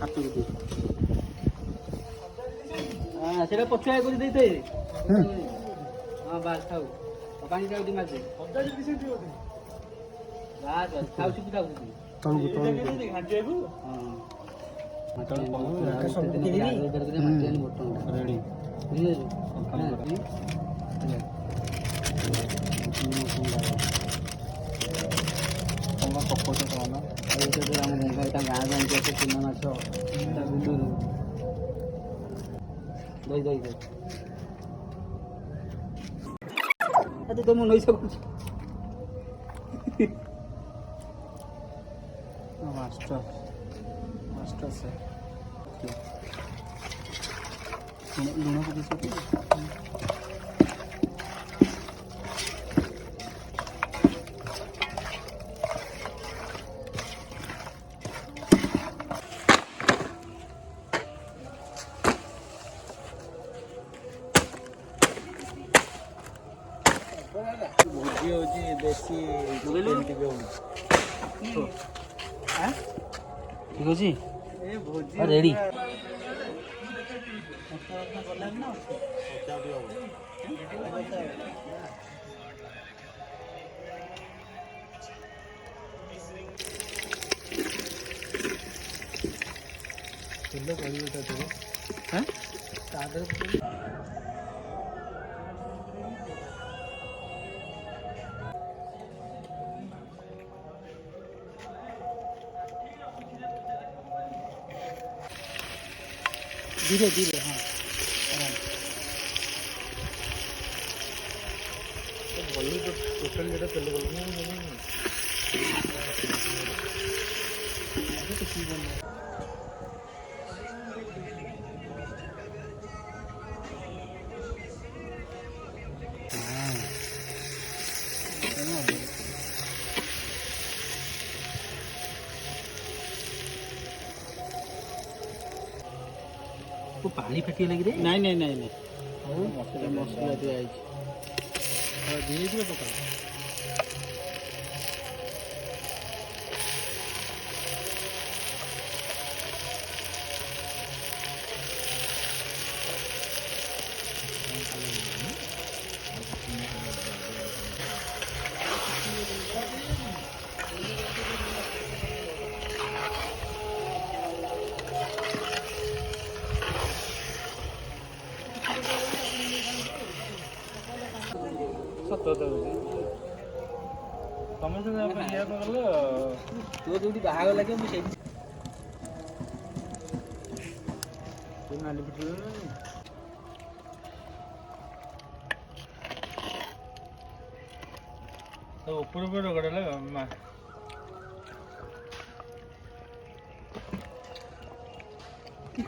ହାତକୁ ସେଇଟା ପଛୁଆ କରି ଦେଇଥାଏ। ହଁ ବାସ୍ ଥାଉ ପାଣି ଟା ଟିକେ ମାରିଦେ ବାସ୍ ଥାଉ ସୁବିଧା ହଉଛି ଗାଁକୁ ଆଣିକି ଆସେ ଚୁନା ମାଛ ବିଲୁରୁ ତ ମୁଁ ନଇସା କରୁଛି ମାଷ୍ଟର ସେ ଲୁଣ ପକେଇ ଭୋଜି ହଉଛି ଦେଶୀ ଟିକେ ଠିକ ଅଛି ରେଡି धीरे धीरे हाँ भली तो टोटल जेटा तेल गल पानी फाटी लगी रे नहीं नहीं नहीं नहीं मसला मसला दिया है धीरे धीरे पका ତମେ ତ ଇଏ କଲ ତୁ ଯୋଉଠି ବାହାଘର ଲାଗିବ ମୁଁ ସେଇଠି ତୁ ନାଲି ପିଟିଲ ତ ଉପର ଉପର ରଗଡା ମା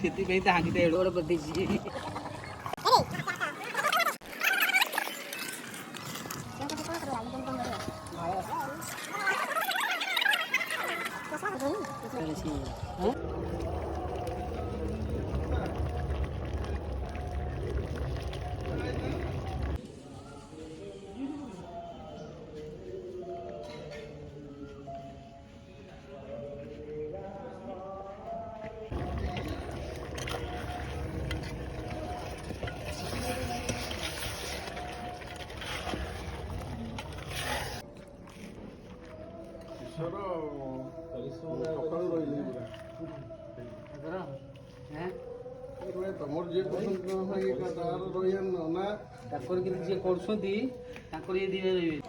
ସେଥିପାଇଁ ତ ହାଙ୍ଗିଟା ଏଡ ବଡ କରିଦେଇଛି ତମର ଯିଏ ତାଙ୍କର କିନ୍ତୁ ଯିଏ କରୁଛନ୍ତି ତାଙ୍କର ଇଏ ଧୀରେ ରହିବେ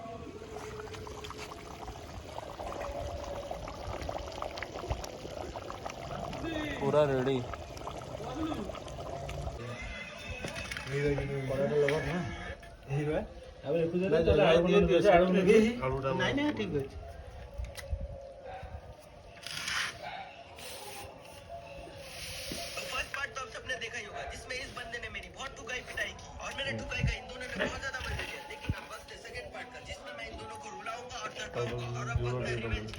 पूरा रेडी नहीं ठीक है देखा ही होगा जिसमें इस बंदे ने मेरी बहुत ठुकाई पिटाई की और मैंने ठुकाई का इन दोनों ने बहुत ज्यादा मजा लिया लेकिन अब वक्त है सेकंड पार्ट का जिसमें मैं इन दोनों को रुलाऊंगा और तड़पाऊंगा और अब वक्त है रिवेंज